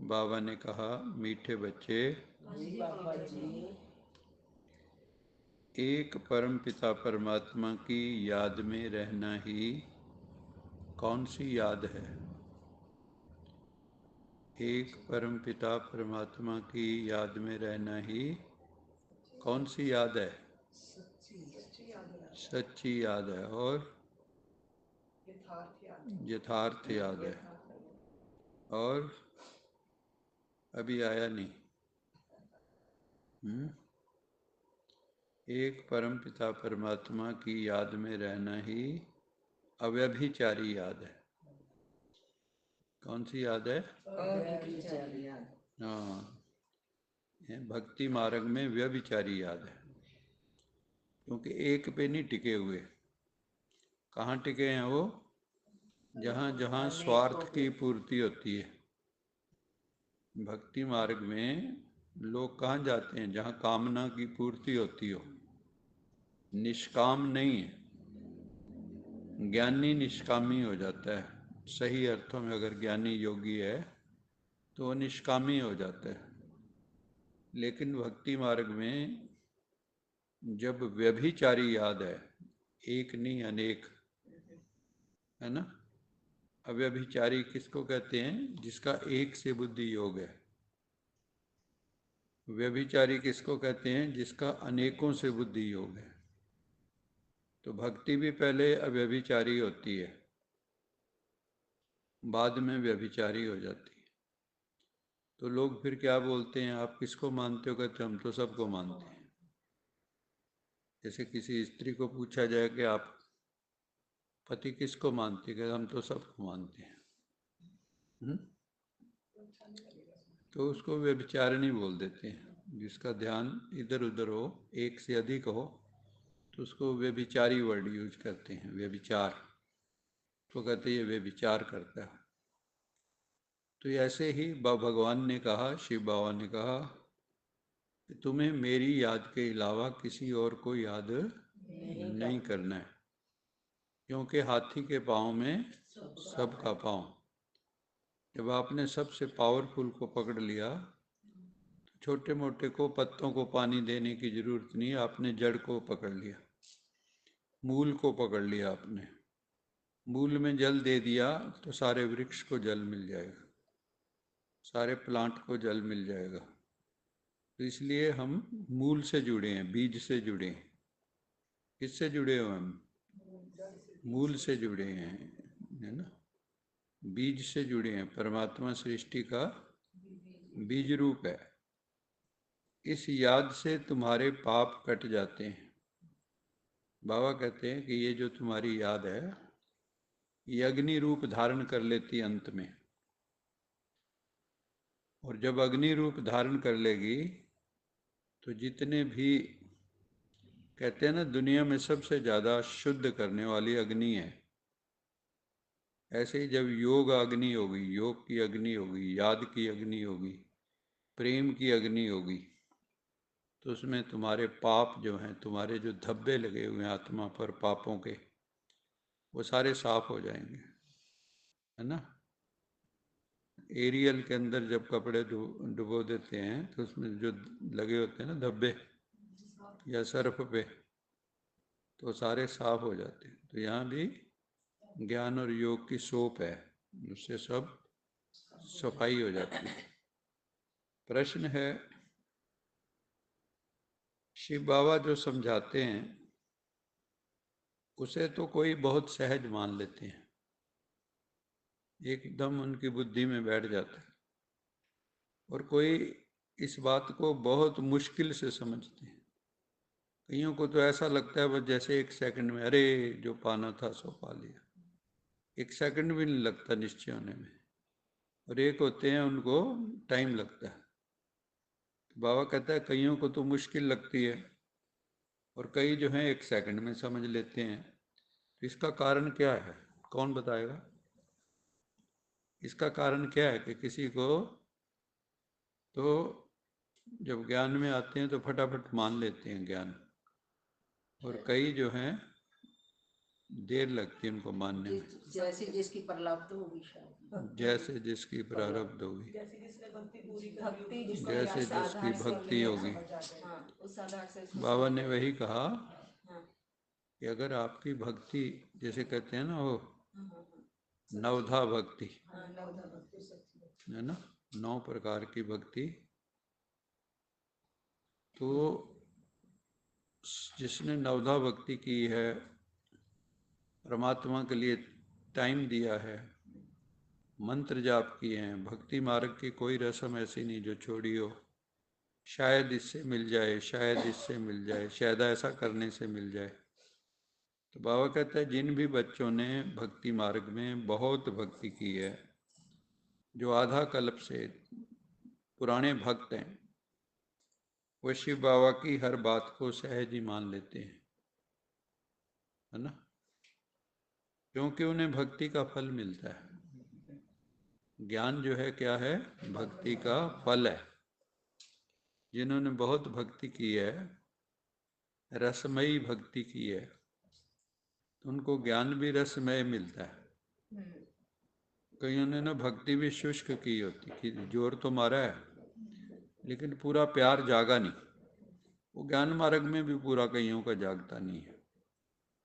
बाबा ने कहा, मीठे बच्चे, जी बाबा जी। एक परम पिता परमात्मा की याद में रहना ही कौन सी याद है? एक परम पिता परमात्मा की याद में रहना ही कौन सी याद है? सच्ची याद है और यथार्थ याद है। और अभी आया नहीं। एक परम पिता परमात्मा की याद में रहना ही अव्यभिचारी याद है। कौन सी याद है? अव्यभिचारी याद। हाँ, भक्ति मार्ग में व्यभिचारी याद है, क्योंकि एक पे नहीं टिके हुए। कहाँ टिके हैं वो? जहाँ जहाँ स्वार्थ की पूर्ति होती है। भक्ति मार्ग में लोग कहाँ जाते हैं? जहाँ कामना की पूर्ति होती हो। निष्काम नहीं है। ज्ञानी निष्कामी हो जाता है। सही अर्थों में अगर ज्ञानी योगी है तो वो निष्कामी हो जाता है। लेकिन भक्ति मार्ग में जब व्यभिचारी याद है, एक नहीं अनेक, है ना? अव्यभिचारी किसको कहते हैं? जिसका एक से बुद्धि योग है। व्यभिचारी किसको कहते हैं? जिसका अनेकों से बुद्धि योग है। तो भक्ति भी पहले अव्यभिचारी होती है, बाद में व्यभिचारी हो जाती है। तो लोग फिर क्या बोलते हैं, आप किसको मानते हो? कहते हम तो सबको मानते हैं। जैसे किसी स्त्री को पूछा जाए कि आप पति किसको मानते? कहते हम तो सबको मानते हैं। तो उसको व्यभिचारिणी बोल देते हैं। जिसका ध्यान इधर उधर हो, एक से अधिक हो, तो उसको व्यभिचारी वर्ड यूज करते हैं। व्यभिचार तो कहते ये व्यभिचार करता है। तो ऐसे ही भगवान ने कहा, शिव बाबा ने कहा कि तुम्हें मेरी याद के अलावा किसी और को याद नहीं करना है, क्योंकि हाथी के पाँव में सबका पाँव। जब आपने सबसे पावरफुल को पकड़ लिया तो छोटे मोटे को, पत्तों को पानी देने की जरूरत नहीं, आपने जड़ को पकड़ लिया, मूल को पकड़ लिया आपने। मूल में जल दे दिया तो सारे वृक्ष को जल मिल जाएगा, सारे प्लांट को जल मिल जाएगा। तो इसलिए हम मूल से जुड़े हैं, बीज से जुड़े हैं। किससे जुड़े हो हम? मूल से जुड़े हैं, है ना? बीज से जुड़े हैं। परमात्मा सृष्टि का बीज रूप है। इस याद से तुम्हारे पाप कट जाते हैं। बाबा कहते हैं कि ये जो तुम्हारी याद है, ये अग्नि रूप धारण कर लेती है अंत में। और जब अग्नि रूप धारण कर लेगी तो जितने भी, कहते हैं ना, दुनिया में सबसे ज़्यादा शुद्ध करने वाली अग्नि है। ऐसे ही जब योग अग्नि होगी, योग की अग्नि होगी, याद की अग्नि होगी, प्रेम की अग्नि होगी, तो उसमें तुम्हारे पाप जो हैं, तुम्हारे जो धब्बे लगे हुए हैं आत्मा पर पापों के, वो सारे साफ हो जाएंगे, है ना? एरियल के अंदर जब कपड़े डुबो देते हैं तो उसमें जो लगे होते हैं ना धब्बे, या सर्फ पे, तो सारे साफ हो जाते हैं। तो यहाँ भी ज्ञान और योग की सोप है, उससे सब सफाई हो जाती है। प्रश्न है, शिव बाबा जो समझाते हैं उसे तो कोई बहुत सहज मान लेते हैं, एकदम उनकी बुद्धि में बैठ जाता है, और कोई इस बात को बहुत मुश्किल से समझते हैं। कईयों को तो ऐसा लगता है बस जैसे एक सेकंड में, अरे जो पाना था सो पा लिया। एक सेकंड भी नहीं लगता निश्चय होने में, और एक होते हैं उनको टाइम लगता है। तो बाबा कहता है कईयों को तो मुश्किल लगती है और कई जो हैं एक सेकंड में समझ लेते हैं। तो इसका कारण क्या है? कौन बताएगा? इसका कारण क्या है कि किसी को तो जब ज्ञान में आते हैं तो फटाफट मान लेते हैं ज्ञान, और कई जो हैं देर लगती है उनको मानने में। जैसे जिसकी प्रलाप्त होगी शायद, जैसे जिसकी प्रारब्ध होगी, जैसे जिसने भक्ति पूरी भक्ति करी जिसको जैसे आधार जिसकी से भक्ति लिया, होगी। हाँ, उस आधार से उसको बाबा समझ ने आएगा। वही कहा हाँ, कि अगर आपकी भक्ति, जैसे कहते हैं ना वो हाँ, हाँ, नवधा भक्ति, हाँ, नवधा भक्ति सच्ची। है ना, 9 प्रकार की भक्ति, तो जिसने नवधा भक्ति की है, परमात्मा के लिए टाइम दिया है, मंत्र जाप किए हैं, भक्ति मार्ग की कोई रस्म ऐसी नहीं जो छोड़ी हो, शायद इससे मिल जाए, शायद इससे मिल जाए, शायद ऐसा करने से मिल जाए। तो बाबा कहता है जिन भी बच्चों ने भक्ति मार्ग में बहुत भक्ति की है, जो आधा कल्प से पुराने भक्त हैं, वो शिव बाबा की हर बात को सहज ही मान लेते हैं, है ना, क्योंकि उन्हें भक्ति का फल मिलता है। ज्ञान जो है क्या है, भक्ति का फल है। जिन्होंने बहुत भक्ति की है, रसमयी भक्ति की है, तो उनको ज्ञान भी रसमय मिलता है। कईयों ने ना भक्ति भी शुष्क की होती, कि जोर तो मारा है लेकिन पूरा प्यार जागा नहीं। वो ज्ञान मार्ग में भी पूरा कईयों का जागता नहीं है,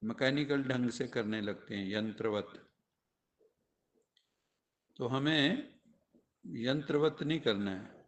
मैकेनिकल ढंग से करने लगते हैं, यंत्रवत। तो हमें यंत्रवत नहीं करना है,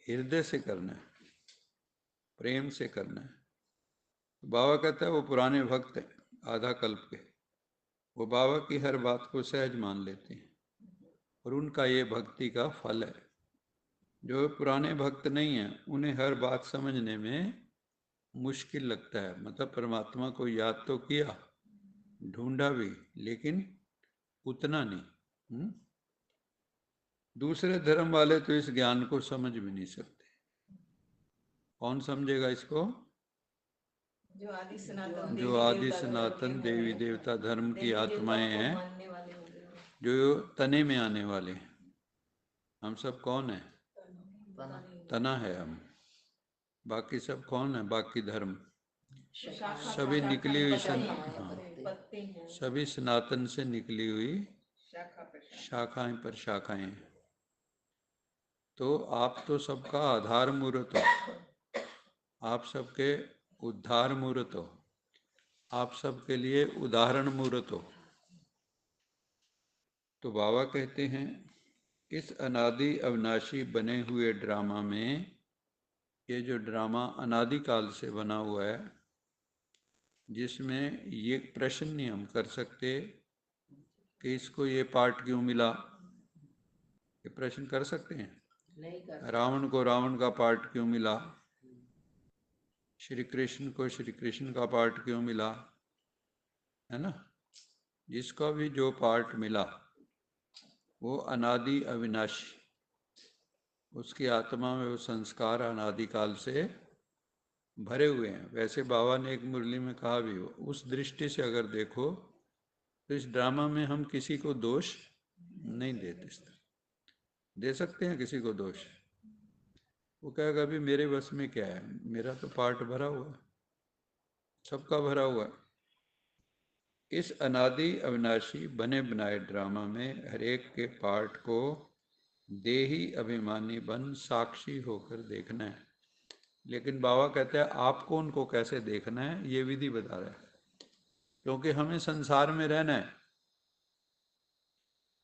हृदय से करना है, प्रेम से करना है। तो बाबा कहता है वो पुराने भक्त हैं आधा कल्प के, वो बाबा की हर बात को सहज मान लेते हैं, और उनका ये भक्ति का फल है। जो पुराने भक्त नहीं हैं, उन्हें हर बात समझने में मुश्किल लगता है। मतलब परमात्मा को याद तो किया, ढूंढा भी, लेकिन उतना नहीं। दूसरे धर्म वाले तो इस ज्ञान को समझ भी नहीं सकते। कौन समझेगा इसको? जो आदि सनातन जो आदि सनातन देवी देवता धर्म की आत्माएं हैं, मानने वाले होंगे, जो तने में आने वाले हैं। हम सब कौन है? तना है हम। बाकी सब कौन है? बाकी धर्म सभी निकली हुई सभी सनातन से निकली हुई शाखाएं पर शाखाएं। तो आप तो सबका आधार मूर्त हो, आप सबके उद्धार मूर्त हो, आप सबके लिए उदाहरण मूर्त हो। तो बाबा कहते हैं इस अनादि अविनाशी बने हुए ड्रामा में, ये जो ड्रामा अनादिकाल से बना हुआ है, जिसमें ये प्रश्न नहीं हम कर सकते कि इसको ये पार्ट क्यों मिला। ये प्रश्न कर सकते हैं? नहीं कर रावण को रावण का पार्ट क्यों मिला, श्री कृष्ण को श्री कृष्ण का पार्ट क्यों मिला, है ना। जिसका भी जो पार्ट मिला वो अनादि अविनाशी, उसकी आत्मा में वो संस्कार अनादिकाल से भरे हुए हैं। वैसे बाबा ने एक मुरली में कहा भी हो, उस दृष्टि से अगर देखो तो इस ड्रामा में हम किसी को दोष नहीं देते। दे सकते हैं किसी को दोष? वो कहेगा अभी मेरे बस में क्या है, मेरा तो पार्ट भरा हुआ है, सबका भरा हुआ है। इस अनादि अविनाशी बने बनाए ड्रामा में हर एक के पार्ट को देही अभिमानी बन साक्षी होकर देखना है। लेकिन बाबा कहते हैं आपको उनको कैसे देखना है ये विधि बता रहा है, क्योंकि हमें संसार में रहना है,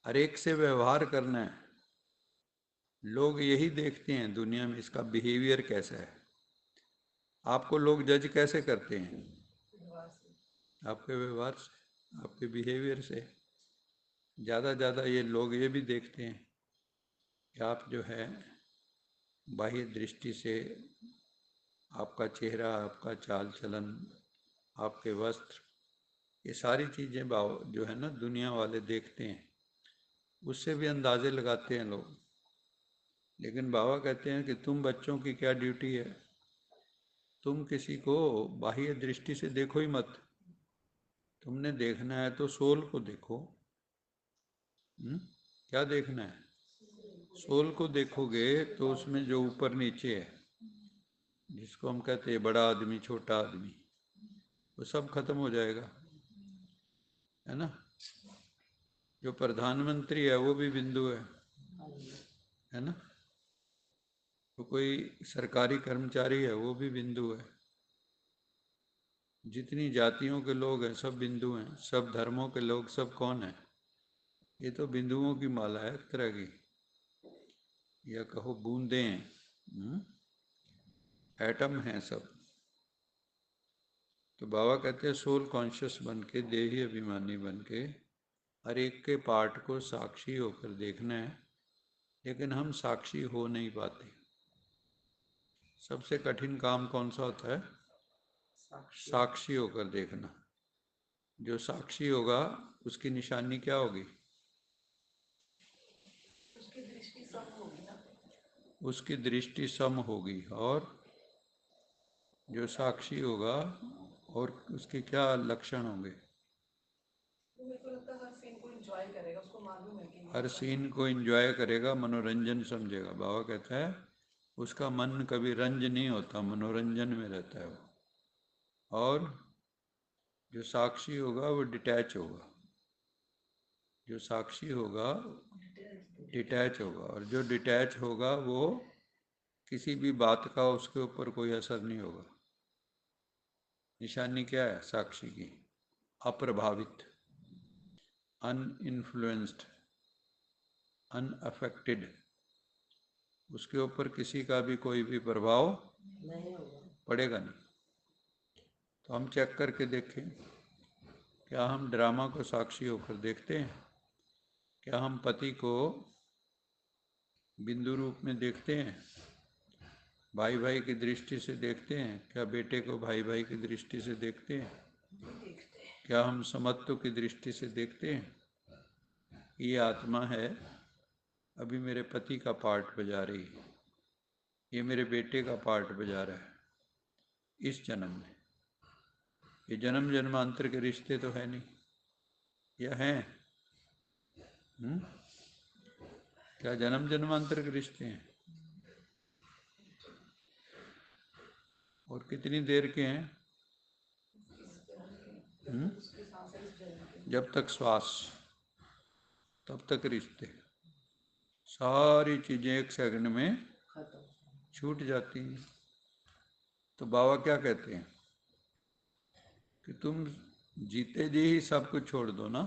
हर एक से व्यवहार करना है। लोग यही देखते हैं दुनिया में इसका बिहेवियर कैसा है। आपको लोग जज कैसे करते हैं? आपके व्यवहार से, आपके बिहेवियर से। ज़्यादा ये लोग ये भी देखते हैं कि आप जो है बाह्य दृष्टि से, आपका चेहरा, आपका चाल चलन, आपके वस्त्र, ये सारी चीज़ें जो है ना दुनिया वाले देखते हैं, उससे भी अंदाजे लगाते हैं लोग। लेकिन बाबा कहते हैं कि तुम बच्चों की क्या ड्यूटी है, तुम किसी को बाह्य दृष्टि से देखो ही मत। तुमने देखना है तो सोल को देखो। क्या देखना है? सोल को देखोगे तो उसमें जो ऊपर नीचे है, जिसको हम कहते हैं बड़ा आदमी छोटा आदमी, वो सब खत्म हो जाएगा। है ना। जो प्रधानमंत्री है वो भी बिंदु है ना। तो कोई सरकारी कर्मचारी है वो भी बिंदु है। जितनी जातियों के लोग हैं सब बिंदु हैं, सब धर्मों के लोग सब कौन है? ये तो बिंदुओं की माला है एक तरह की, या कहो बूंदे हैं, एटम हैं सब। तो बाबा कहते हैं सोल कॉन्शियस बन के, देही अभिमानी बन के हर एक के पार्ट को साक्षी होकर देखना है, लेकिन हम साक्षी हो नहीं पाते। सबसे कठिन काम कौन सा होता है? साक्षी होकर देखना। जो साक्षी होगा उसकी निशानी क्या होगी? उसकी दृष्टि सम होगी ना। उसकी दृष्टि सम होगी। और जो साक्षी होगा और उसके क्या लक्षण होंगे? मेरे को लगता है हर सीन को एंजॉय करेगा, उसको मालूम है कि हर सीन को एंजॉय करेगा, मनोरंजन समझेगा। बाबा कहता है उसका मन कभी रंज नहीं होता, मनोरंजन में रहता है वो। और जो साक्षी होगा वो डिटैच होगा। जो साक्षी होगा डिटैच होगा, और जो डिटैच होगा वो किसी भी बात का उसके ऊपर कोई असर नहीं होगा। निशानी क्या है साक्षी की? अप्रभावित, अनइन्फ्लुएंस्ड, अनअफेक्टेड। उसके ऊपर किसी का भी कोई भी प्रभाव नहीं होगा, पड़ेगा नहीं। तो हम चेक करके देखें, क्या हम ड्रामा को साक्षी होकर देखते हैं? क्या हम पति को बिंदु रूप में देखते हैं? भाई भाई की दृष्टि से देखते हैं? क्या बेटे को भाई भाई की दृष्टि से देखते हैं? क्या हम समत्व की दृष्टि से देखते हैं? ये आत्मा है, अभी मेरे पति का पार्ट बजा रही है, ये मेरे बेटे का पार्ट बजा रहा है इस जन्म में। ये जन्म जन्मांतर के रिश्ते तो है नहीं, या हैं? क्या जन्म जन्मांतर के रिश्ते हैं? और कितनी देर के हैं? जब तक श्वास तब तक रिश्ते। सारी चीजें एक सेकंड में छूट जाती हैं। तो बाबा क्या कहते हैं कि तुम जीते जी ही सब कुछ छोड़ दो ना।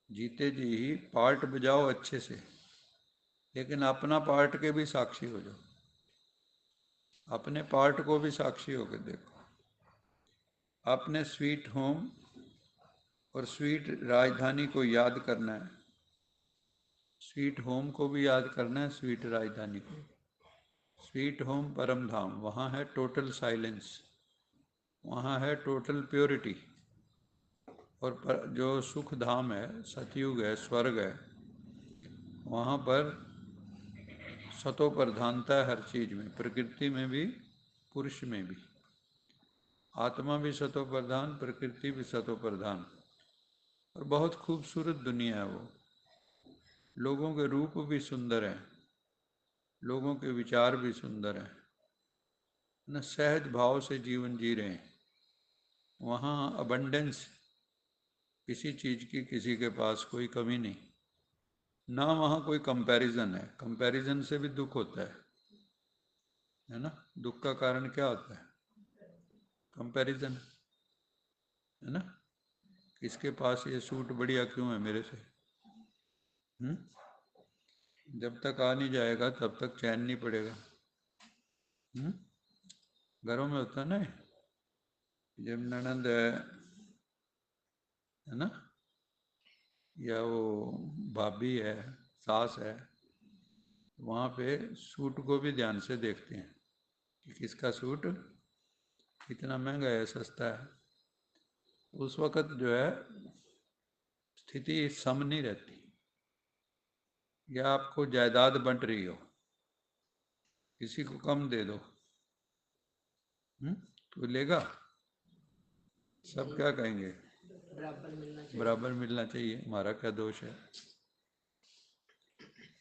जीते जी ही पार्ट बजाओ अच्छे से, लेकिन अपना पार्ट के भी साक्षी हो जाओ। अपने पार्ट को भी साक्षी होकर देखो। अपने स्वीट होम और स्वीट राजधानी को याद करना है। स्वीट होम को भी याद करना है, स्वीट राजधानी को। स्वीट होम परम धाम, वहाँ है टोटल साइलेंस, वहाँ है टोटल प्योरिटी। और जो सुख धाम है, सतयुग है, स्वर्ग है, वहाँ पर सतो प्रधानता है हर चीज में, प्रकृति में भी पुरुष में भी। आत्मा भी सतो प्रधान, प्रकृति भी सतो प्रधान। और बहुत खूबसूरत दुनिया है वो। लोगों के रूप भी सुंदर हैं, लोगों के विचार भी सुंदर हैं, न सहज भाव से जीवन जी रहे हैं। वहाँ अबंडेंस, किसी चीज की किसी के पास कोई कमी नहीं ना। वहाँ कोई कंपैरिजन है, कंपैरिजन से भी दुख होता है ना। दुख का कारण क्या होता है? कंपैरिजन, है ना। किसके पास ये सूट बढ़िया क्यों है मेरे से? जब तक आ नहीं जाएगा तब तक चैन नहीं पड़ेगा। घरों में होता है ना, जब ननंद है ना, या वो भाभी है, सास है, वहाँ पे सूट को भी ध्यान से देखते हैं कि किसका सूट कितना महंगा है, सस्ता है। उस वक़्त जो है स्थिति सम नहीं रहती। या आपको जायदाद बंट रही हो, किसी को कम दे दो, तो लेगा? सब क्या कहेंगे? बराबर मिलना चाहिए, हमारा क्या दोष है?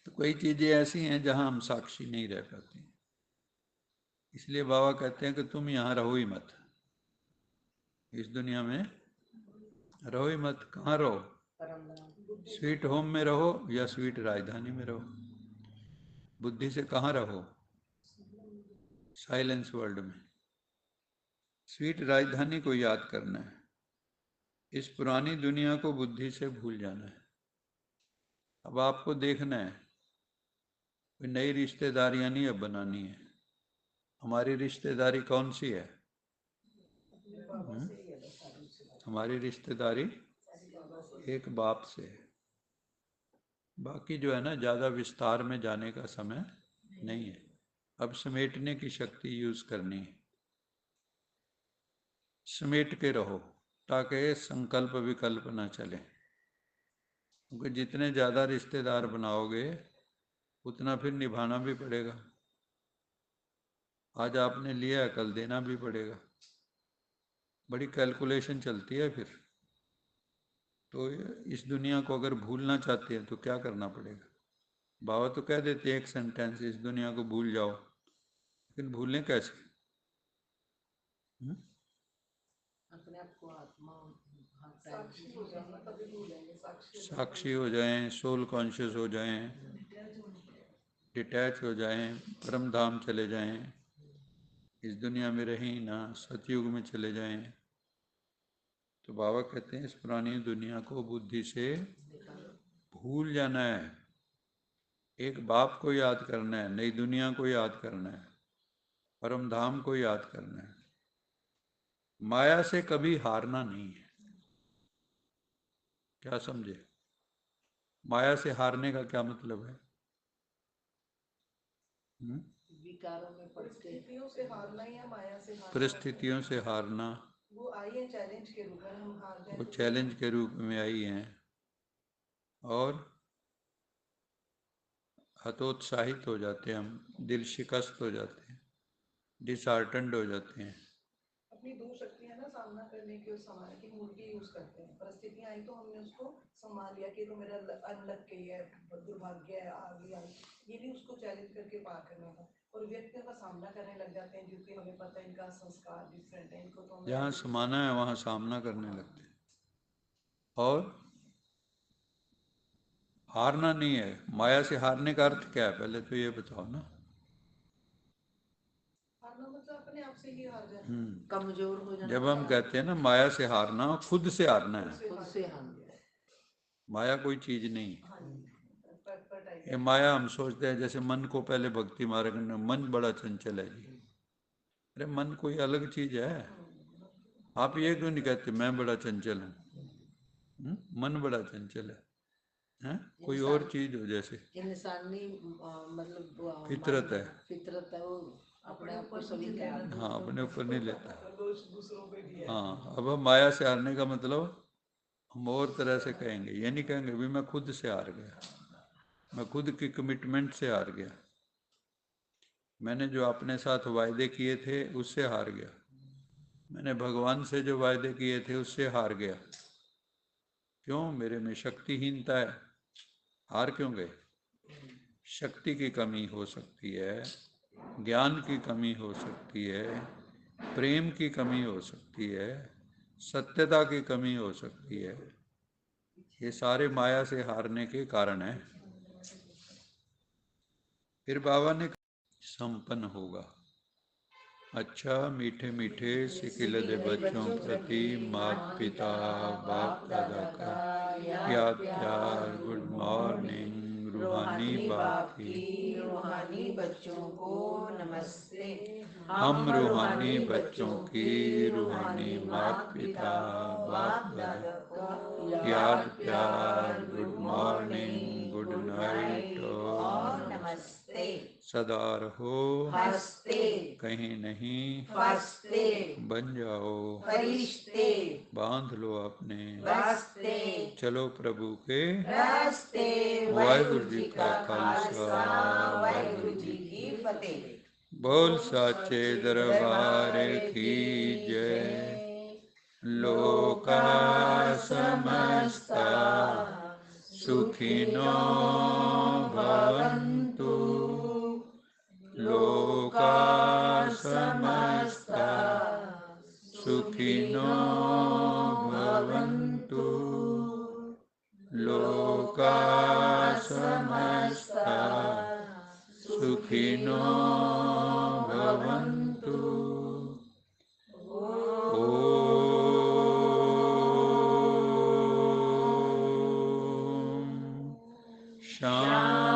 तो कई चीजें ऐसी हैं जहां हम साक्षी नहीं रह पाते। इसलिए बाबा कहते हैं कि तुम यहाँ रहो ही मत। इस दुनिया में रहो ही मत। कहाँ रहो? परम धाम। स्वीट होम में रहो या स्वीट राजधानी में रहो। बुद्धि से कहाँ रहो? साइलेंस वर्ल्ड में। स्वीट राजधानी को याद करना है। इस पुरानी दुनिया को बुद्धि से भूल जाना है। अब आपको देखना है, कोई नई रिश्तेदारियां नहीं अब बनानी है। हमारी रिश्तेदारी कौन सी है? हमारी रिश्तेदारी एक बाप से है। बाकी जो है ना, ज़्यादा विस्तार में जाने का समय नहीं है। अब समेटने की शक्ति यूज करनी है। समेट के रहो ताकि संकल्प विकल्प ना चले, क्योंकि जितने ज़्यादा रिश्तेदार बनाओगे उतना फिर निभाना भी पड़ेगा। आज आपने लिया, कल देना भी पड़ेगा। बड़ी कैलकुलेशन चलती है फिर। तो इस दुनिया को अगर भूलना चाहते हैं तो क्या करना पड़ेगा? बाबा तो कह देते हैं एक सेंटेंस, इस दुनिया को भूल जाओ, लेकिन भूलें कैसे? अपने आप को आत्मा साक्षी हो जाना, तभी भूलेंगे। साक्षी हो जाएं, सोल कॉन्शियस हो जाएं, डिटैच हो जाएं, परम धाम चले जाएं, इस दुनिया में रहें ना, सतयुग में चले जाएं। तो बाबा कहते हैं इस पुरानी दुनिया को बुद्धि से भूल जाना है। एक बाप को याद करना है, नई दुनिया को याद करना है, परम धाम को याद करना है। माया से कभी हारना नहीं है। क्या समझे? माया से हारने का क्या मतलब है? विकारों में पड़ के परिस्थितियों से हारना या माया से हारना। परिस्थितियों से हारना। वो आई है चैलेंज के रूप में, हम हार जाए वो तो चैलेंज के रूप में आई हैं और हतोत्साहित हो जाते हैं हम, दिल शिकस्त हो जाते हैं, डिसहार्टन्ड हो जाते हैं। अपनी दो शक्तियां ना सामना करने की और संभालने की मूर्ति यूज करते हैं। परिस्थितियां आई तो हमने उसको संभाल लिया कि तो मेरा अनलक के है, दुर्भाग्य है, आ गया, ये भी उसको चैलेंज करके पार करना था। और व्यक्तियों का सामना करने लग जाते हैं क्योंकि हमें पता है इनका संस्कार डिफरेंट है, इनको तो हमें जहाँ समाना है वहाँ सामना करने लगते हैं। और हारना नहीं है। माया से हारने का अर्थ क्या है, पहले तो ये बताओ ना। हारना मतलब अपने आप से ही हार जाए, कमजोर हो जाना। जब हम कहते हैं ना माया से हारना, खुद से हारना है। खुद से हारना। माया कोई चीज नहीं। टाइप ये माया हम सोचते हैं जैसे मन को पहले भक्ति मार्ग में, मन बड़ा चंचल है जी। अरे मन कोई अलग चीज है। आप ये क्यों नहीं कहते मैं बड़ा चंचल हूँ? मन बड़ा चंचल है? कोई और चीज हो जैसे इंसानी मतलब फितरत है। फितरत है, वो अपने आप को स्वीकार। हाँ, अपने ऊपर नहीं लेता। दूसरों पे भी है। हाँ, अब हम माया से हारने का मतलब हम और तरह से कहेंगे। ये नहीं कहेंगे भी मैं खुद से हार गया, मैं खुद की कमिटमेंट से हार गया, मैंने जो अपने साथ वायदे किए थे उससे हार गया, मैंने भगवान से जो वायदे किए थे उससे हार गया। क्यों? मेरे में शक्तिहीनता है। हार क्यों गए? शक्ति की कमी हो सकती है, ज्ञान की कमी हो सकती है, प्रेम की कमी हो सकती है, सत्यता की कमी हो सकती है। ये सारे माया से हारने के कारण है। फिर बाबा ने संपन्न होगा। अच्छा मीठे मीठे सिकिलदे बच्चों प्रति माता पिता बाप दादा का याद प्यार, गुड मॉर्निंग रूहानी बाप की। रूहानी बच्चों को नमस्ते। हम रूहानी बच्चों की रूहानी माता पिता बाप दादा को याद प्यार, गुड मॉर्निंग, गुड नाइट और नमस्ते। सदा रहो हंसते, कहीं नहीं फंसते, बन जाओ फरिश्ते, बांध लो अपने बसते, चलो प्रभु के रास्ते। वाहिगुरु जी का खालसा, वाहिगुरु जी की फतेह। बोल साचे दरबार की जय। लोका समस्ता सुखिनो भवन्तु, लोका समस्ता सुखिनो लोका समस्ता सुखिनो भवन्तु। शांति